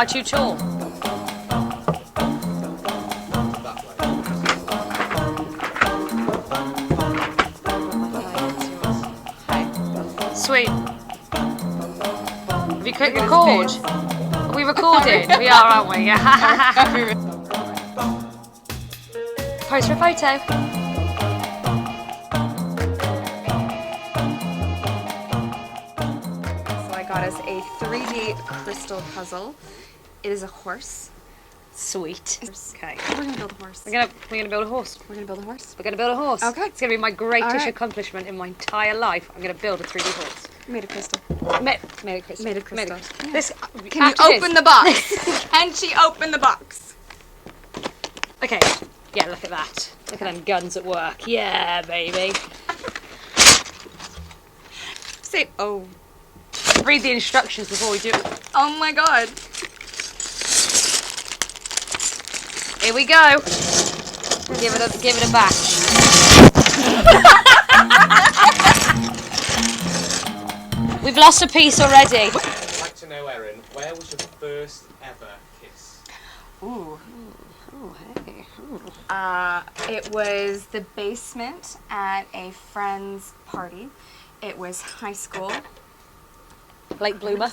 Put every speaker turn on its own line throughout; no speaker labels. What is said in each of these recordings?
I too tall? Sweet. Have you clicked record? Are we recording? We are, aren't we? Pose for a photo.
So I got us a 3D crystal puzzle. It is a horse.
Sweet.
Okay. We're gonna build a horse.
We're gonna build a horse.
We're gonna build a horse.
We're gonna build a horse.
Okay.
It's gonna be my greatest
Alright.
accomplishment in my entire life. I'm gonna build a 3D horse.
Made of crystal.
Made of crystal.
Made of crystal.
This.
Can you open the box? Can she open the box?
Okay. Yeah, look at that. Look at them guns at work. Yeah, baby.
Say, oh.
Read the instructions before we do it.
Oh my god.
Here we go. Give it a bash. We've lost a piece already.
I'd like to know, Erin, where was your first ever kiss?
Ooh.
Oh, hey. Ooh.
It was the basement at a friend's party. It was high school.
Late bloomer.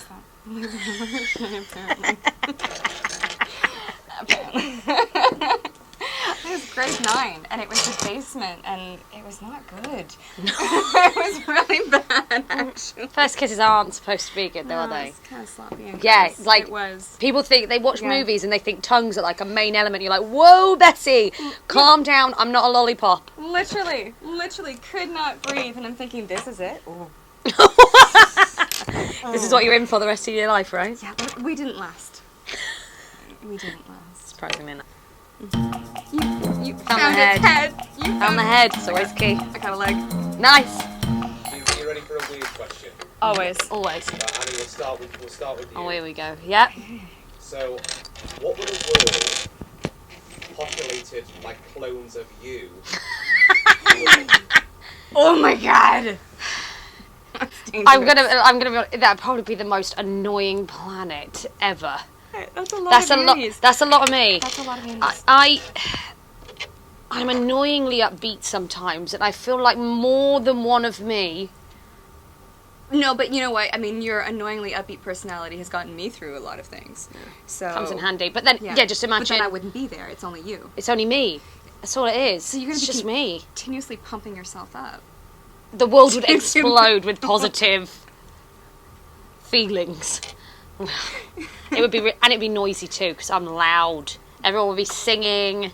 Apparently. It was grade 9, and it was the basement, and it was not good. It was really bad, actually.
First kisses aren't supposed to be good, though, are
No,
they?
it's kind of sloppy and
Yeah,
gross.
like
it was.
people think they watch
Yeah.
movies and they think tongues are like a main element. You're like, whoa, Bessie, calm down. I'm not a lollipop.
Literally could not breathe, and I'm thinking, this is it? Ooh.
This is what you're in for the rest of your life, right?
Yeah, but we didn't last. We didn't last.
Surprisingly enough.
You
Found
found
the
its head. You
On the head, it's always key.
I got a leg.
Nice.
You ready for a weird question?
Always.
Always.
Annie, we'll start with you.
Oh, here we go. Yep.
So, what would a world populated by clones of you?
Oh my god.
I'm gonna be. That'd probably be the most annoying planet ever.
That's a lot
That's a
of
lot.
unis.
That's a lot of me.
That's a lot of unis.
I'm annoyingly upbeat sometimes, and I feel like more than one of me.
No, but you know what? I mean, your annoyingly upbeat personality has gotten me through a lot of things. So
Comes in handy. But then, yeah, just
But
imagine.
then I wouldn't be there. It's only you.
It's only me. That's all it is.
So you're gonna
it's
be
just me.
Continuously pumping yourself up.
The world would explode with positive feelings. It would be, and it'd be noisy too, because I'm loud. Everyone would be singing,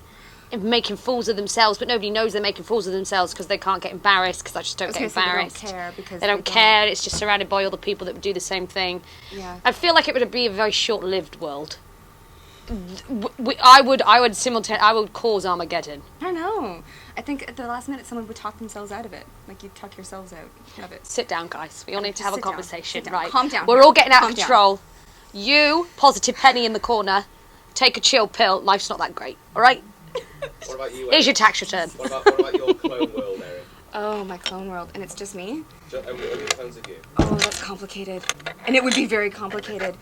and making fools of themselves, but nobody knows they're making fools of themselves because they can't get embarrassed. Because I just don't get embarrassed.
They don't care because
They don't care. It's just surrounded by all the people that would do the same thing.
Yeah.
I feel like it would be a very short-lived world. I would cause Armageddon.
I don't know. I think at the last minute someone would talk themselves out of it. Like you talk yourselves out of it.
Sit down, guys. We all need to have a
Sit down.
conversation,
Sit down.
right?
Calm down.
We're all getting out
Calm
of
down.
control. You, positive Penny in the corner, take a chill pill. Life's not that great, all right?
What about you,
Here's
Erin?
your tax return.
What about your clone world, Erin?
Oh, my clone world. And it's just me?
Only clones of you.
Oh, that's complicated. And it would be very complicated.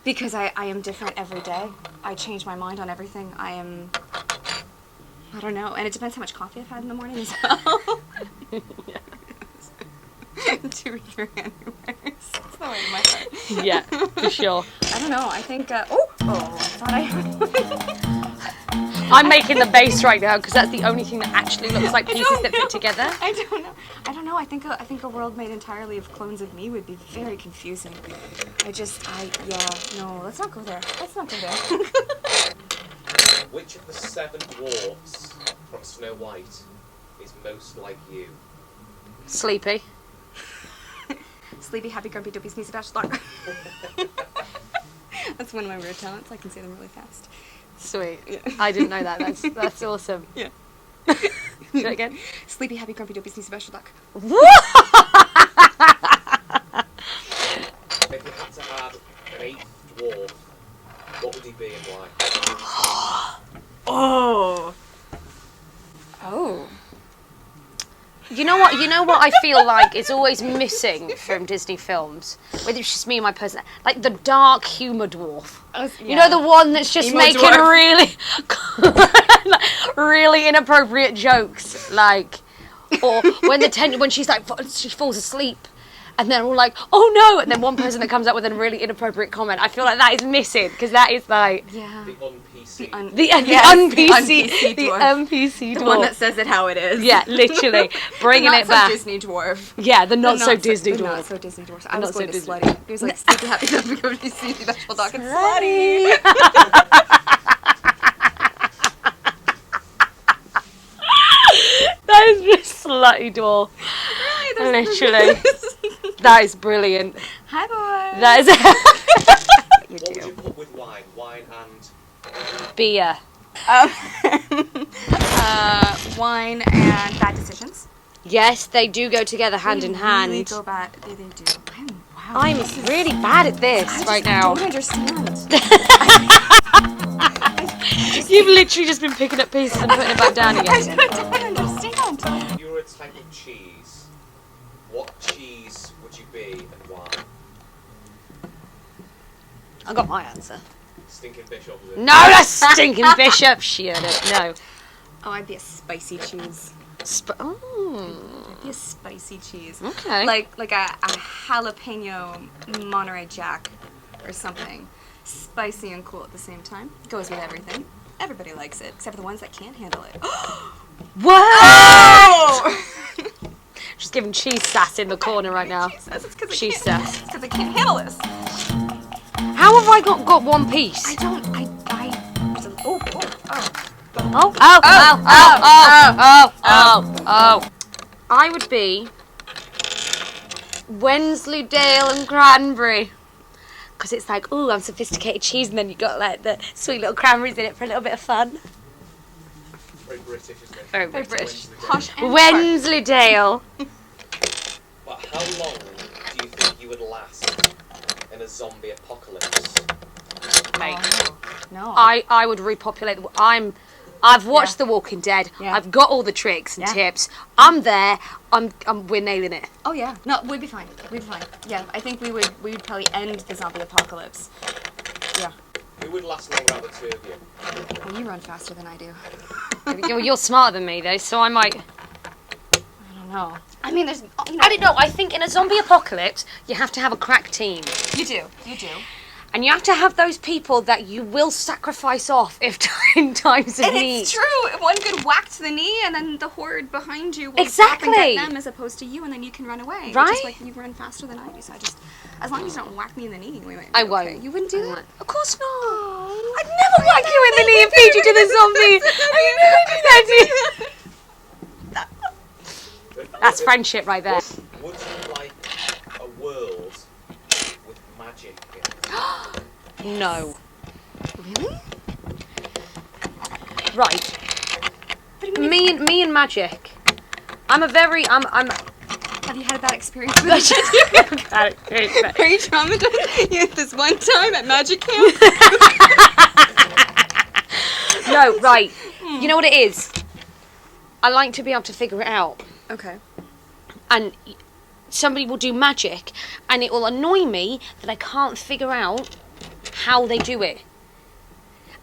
Because I am different every day. I change my mind on everything. I don't know. And it depends how much coffee I've had in the morning as well. 2 or 3 anyways. That's the way in my heart.
Yeah, for sure.
I don't know. I think, I thought I had
I'm making the base right now because that's the only thing that actually looks like pieces that fit together.
I don't know. I think a world made entirely of clones of me would be very confusing. No, let's not go there.
Which of the 7 dwarfs from Snow White is most like you?
Sleepy.
Sleepy, happy, grumpy, dopey, sneezy, dash, lark. That's one of my weird talents. I can say them really fast.
Sweet.
Yeah.
I didn't know that. That's awesome.
Yeah.
Do it again.
Sleepy, happy, grumpy, dopey, sneezy, dash, lark.
If you had to have an 8th dwarf, what would he be and why?
Oh.
You know what? I feel like is always missing from Disney films, whether it's just me and my person, like the dark humor dwarf. You know, the one that's just
Emo
making
dwarf.
really, really inappropriate jokes, like, or when she's like she falls asleep. And they're all like, "Oh no!" And then one person that comes up with a really inappropriate comment. I feel like that is missing because that is like
The un-PC.
the unPC dwarf.
The one that says it how it is.
Yeah, literally bringing it back.
Disney dwarf.
Yeah, the not so Disney
The
dwarf.
not so Disney dwarf. I
Not
was
so
going to
Disney.
slutty. He was like, super happy to become DC special dog and slutty.
That is just slutty dwarf. Literally, that is brilliant.
Hi, boy.
That is
What would you put with wine? Wine and...
beer.
Wine and bad decisions.
Yes, they do go together hand in hand.
Really go bad. They do. Wow.
I'm really bad at this right now.
I don't understand.
You've literally just been picking up pieces and putting it back down again.
I don't understand.
If you were a type of cheese, what cheese would you be and why?
I got my answer.
Stinking Bishop, is it?
No, that's stinking Bishop. Shit, no.
Oh, I'd be a spicy cheese. I'd be a spicy cheese.
Okay.
Like a jalapeno Monterey Jack or something. Spicy and cool at the same time. Goes with everything. Everybody likes it, except for the ones that can't handle it.
What?
Oh!
Just giving cheese sass in the corner right now. Cheese sass.
It's because I can't handle this.
How have I got one piece?
I don't.
Oh. I would be Wensleydale and Cranberry. Because it's like, ooh, I'm sophisticated cheese, and then you got like the sweet little cranberries in it for a little bit of fun.
Very British, isn't it?
Very British.
Posh and
Wensleydale.
But how long do you think you would last in a zombie apocalypse?
Mate.
No.
I would repopulate the... I've watched The Walking Dead.
Yeah.
I've got all the tricks and
Yeah.
tips. I'm there. We're nailing it.
Oh yeah. No, we'd be fine. We'd be fine. Yeah, I think we would probably end the zombie apocalypse. Yeah.
Who would last longer out of the two of you?
Well, you run faster than I do.
You're smarter than me, though, so I might...
I don't know. I mean, there's. You know,
I don't know. I think in a zombie apocalypse, you have to have a crack team.
You do. You do.
And you have to have those people that you will sacrifice off if in times of
And
need.
it's true. One good whack to the knee, and then the horde behind you will
Exactly.
stop and get them, as opposed to you, and then you can run away.
Right?
Which is like you run faster than I do. So as long as you don't whack me in the knee, we might be
I
okay.
won't.
You wouldn't do
I
that?
won't. Of course not. I'd never whack you in the knee and feed you to the zombie. I would never do that to you. That's friendship right there.
Would you like a world with magic in it?
No.
Really?
Right.
But I mean,
Me and magic. I'm
have you had a bad experience with magic? Are you traumatized? You had this one time at magic camp?
No, right. You know what it is? I like to be able to figure it out.
Okay.
And somebody will do magic, and it will annoy me that I can't figure out how they do it.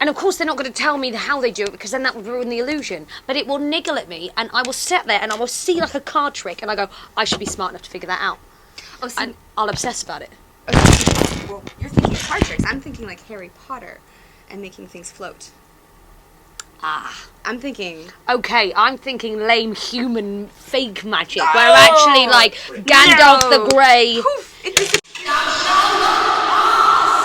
And of course they're not going to tell me how they do it, because then that would ruin the illusion. But it will niggle at me, and I will sit there and I will see like a card trick, and I go, I should be smart enough to figure that out.
Oh, so
And I'll obsess about it.
okay. Well, you're thinking card tricks. I'm thinking like Harry Potter and making things float. I'm thinking...
Okay, I'm thinking lame human fake magic, where I'm actually like Gandalf the Grey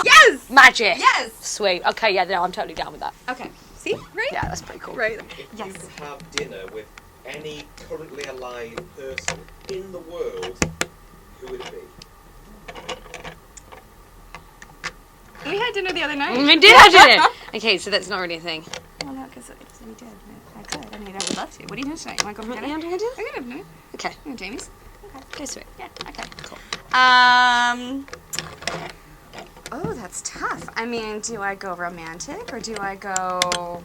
Yes!
magic.
Yes!
Sweet. Okay, yeah, no, I'm totally down with that.
Okay. See? Right?
Yeah, that's pretty cool.
Right.
If
Yes.
you could have dinner with any currently alive person in the world, who would it be?
We had dinner the other night.
We did it. Okay, so that's not really a thing.
Well, no, because we did. I could. I mean, I would love to. What are you doing tonight? You want to go for dinner?
You want to go dinner?
I'm gonna have dinner.
Okay.
You want Jamie's?
Okay, sweet.
Yeah. Okay.
Cool.
Oh, that's tough. I mean, do I go romantic or do I go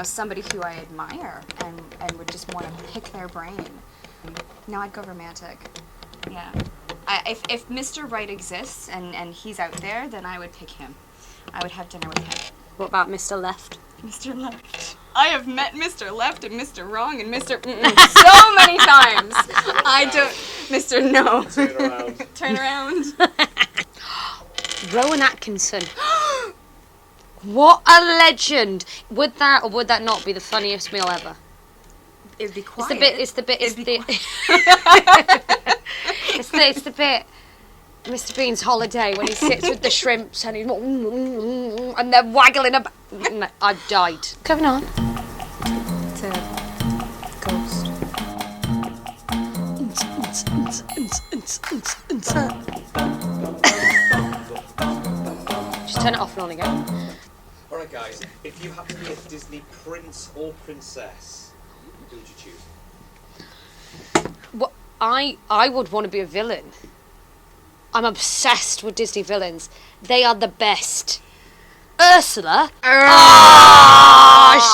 somebody who I admire and would just want to pick their brain. No, I'd go romantic. Yeah. If Mr. Right exists and he's out there, then I would pick him. I would have dinner with him.
What about Mr. Left?
Mr. Left. I have met Mr. Left and Mr. Wrong and Mr. so many times. I don't... Mr. No.
Turn around.
Turn around.
Rowan Atkinson. What a legend! Would that or would that not be the funniest meal ever?
It'd be quiet.
It's the bit. It's the bit. Mr. Bean's holiday when he sits with the shrimps and he's and they're waggling about. I've died. Going on.
It's a ghost.
Just turn it off and on again.
Alright guys, if you had to be a Disney prince or princess, who would you choose?
What I would want to be a villain. I'm obsessed with Disney villains. They are the best. Ursula.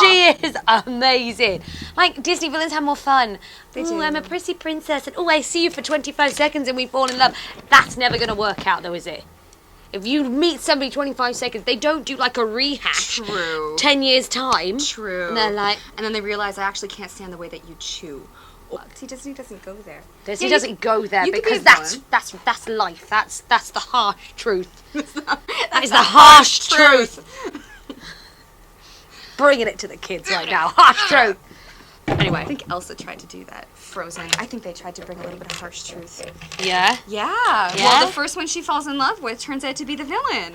She is amazing. Like, Disney villains have more fun.
They do.
I'm a pretty princess, and I see you for 25 seconds and we fall in love. That's never going to work out, though, is it? If you meet somebody 25 seconds, they don't do like a rehash.
True.
10 years time.
True.
And they're like,
and then they realize I actually can't stand the way that you chew. See, Disney doesn't go there.
Disney doesn't go there
you could
because
be a villain.
that's life. That's the harsh truth. That is the harsh truth. Bringing it to the kids right now. Harsh truth. Anyway.
I think Elsa tried to do that. Frozen. I think they tried to bring a little bit of harsh truth.
Yeah.
Yeah. Well, the first one she falls in love with turns out to be the villain.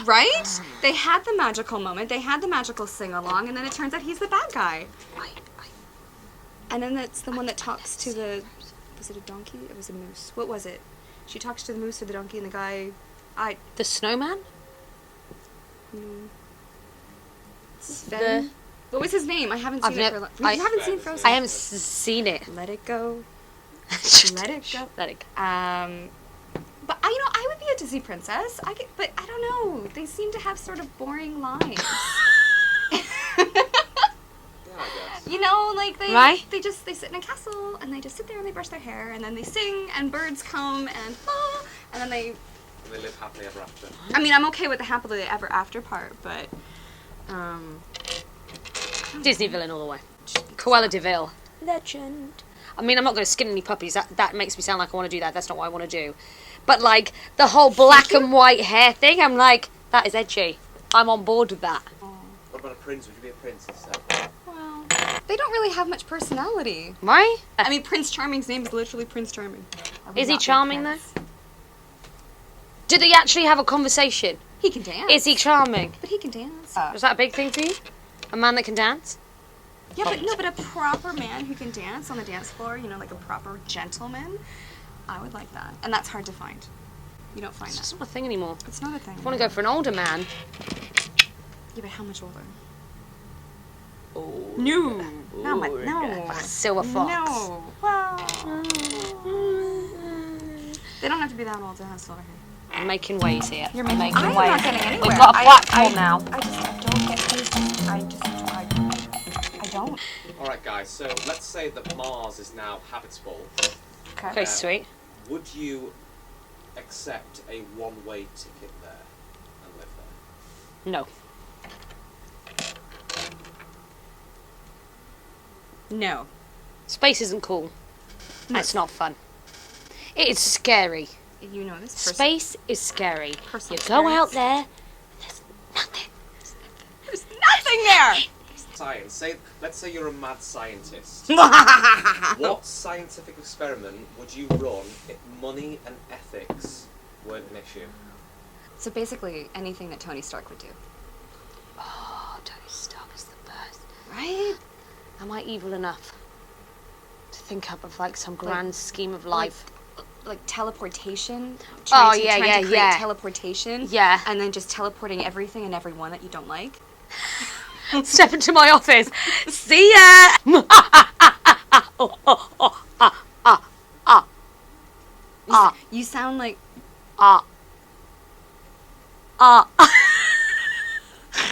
Right? They had the magical moment. They had the magical sing-along, and then it turns out he's the bad guy. And then it's the one that talks to the... Was it a donkey? It was a moose. What was it? She talks to the moose or the donkey, and the guy...
The snowman?
Sven? What was his name? I haven't seen it for a long... You haven't seen Frozen?
I haven't seen it.
Let it go. Let it go.
Let it go.
But I would be a Disney princess. But I don't know. They seem to have sort of boring lines. Like they sit in a castle and they just sit there and they brush their hair and then they sing and birds come and then they
live happily ever after.
I mean, I'm okay with the happily ever after part, but
Disney villain all the way. Cruella de Vil. Legend. I mean, I'm not going to skin any puppies. That makes me sound like I want to do that. That's not what I want to do. But like the whole black and white hair thing, I'm like, that is edgy. I'm on board with that.
What about a prince? Would you be a prince instead?
Well, they don't really have much personality.
Right?
I mean, Prince Charming's name is literally Prince Charming.
Is he charming though? Did they actually have a conversation?
He can dance.
Is he charming?
But he can dance.
Is that a big thing for you? A man that can dance?
Yeah, but a proper man who can dance on the dance floor, like a proper gentleman, I would like that. And that's hard to find. You don't find that.
It's not a thing anymore.
It's not a thing.
If you want to go for an older man.
Yeah, but how much older?
Oh.
No. No.
A silver fox.
No. Well. They don't have to be that old to have silver hair.
I'm making waves here.
You're making waves.
waves.
I'm not getting anywhere.
We've got a platform now.
I don't get these. I don't.
Alright guys, so let's say that Mars is now habitable.
Okay, sweet.
Would you accept a one-way ticket there and live there?
No.
No.
Space isn't cool. No. It's not fun. It is scary.
You know this.
Space is scary. You
Go
out there, there's nothing.
There's nothing there!
Science. Let's say you're a mad scientist. What scientific experiment would you run if money and ethics weren't an issue?
So basically, anything that Tony Stark would do.
Oh, Tony Stark is the best.
Right?
Am I evil enough to think up of like some grand scheme of life?
Like teleportation.
Trying
to create teleportation.
Yeah.
And then just teleporting everything and everyone that you don't like.
Step into my office. See ya.
You sound like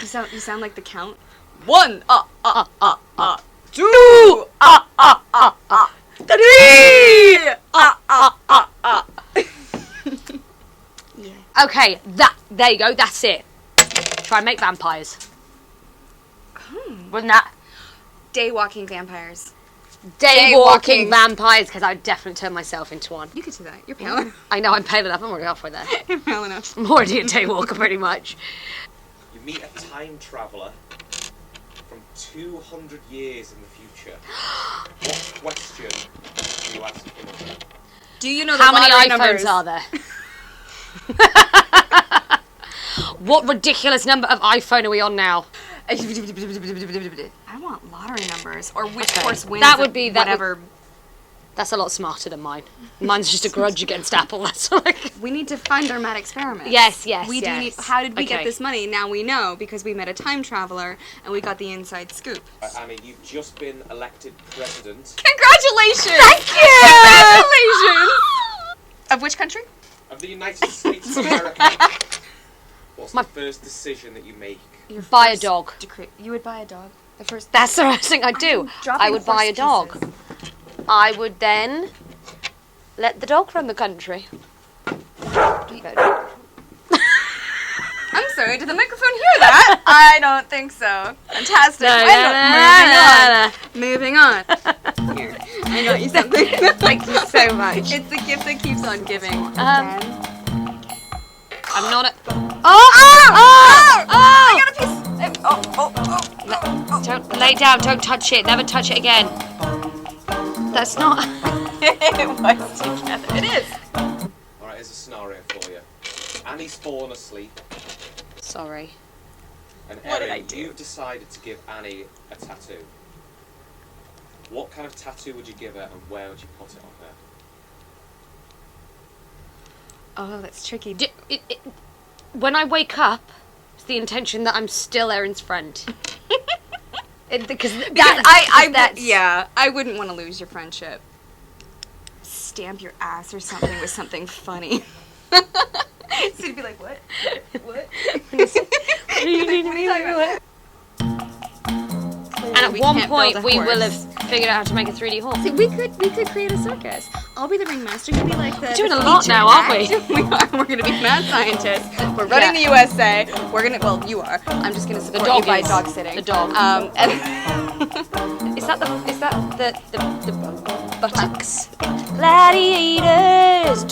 you sound like the Count. 1, 2, 3, Yeah.
Okay, there you go, that's it. Try and make vampires. Wouldn't that?
Day-walking vampires.
Day-walking vampires, because I would definitely turn myself into one.
You could do that. You're pale enough.
I know, I'm pale enough, I'm already halfway there.
You're pale enough.
I'm already a daywalker, pretty much.
You meet a time traveller from 200 years in the future. What question do you ask him?
Do you know the
How many
lottery
iPhones
numbers?
are there? What ridiculous number of iPhone are we on now?
I want lottery numbers, or which horse wins.
That would be
whatever.
That's a lot smarter than mine. Mine's just a grudge against Apple. That's like.
We need to fund our mad experiments.
Yes.
We do need. How did we get
Okay.
this money? Now we know because we met a time traveler and we got the inside scoop.
Annie, you've just been elected president
Congratulations!
Thank you!
Congratulations! Of which country?
of the United States of America. What's the first decision that you make?
Buy a dog.
You would buy a dog. The first.
That's the first thing I'd do. I would buy a dog. I would then let the dog run the country.
I'm sorry, did the microphone hear that? I don't think so. Fantastic. Moving on. Here, I got you something.
Thank you so much.
It's the gift that keeps on giving.
I'm not a...
I got a piece.
Don't lay down, don't touch it, never touch it again. That's not...
It was together. It is.
Alright, here's a scenario for you. Annie's fallen asleep,
Sorry.
and
What did I
Erin,
do?
you've decided to give Annie a tattoo. What kind of tattoo would you give her, and where would you put it on her?
Oh, that's tricky.
When I wake up, it's the intention that I'm still Erin's friend. Because
I wouldn't want to lose your friendship. Stamp your ass or something with something funny. So you'd be like, what? What?
And at one point, we will have figured out how to make a 3D horse.
See, we could create a circus. I'll be the ringmaster. You'll be like the.
We're doing
the
a lot
featured
now, aren't
act.
we?
We are. We're gonna be mad scientists. We're running the USA. We're gonna. Well, you are. I'm just gonna support you by dog sitting.
The dog.
And
Is that the buttocks? Gladiators.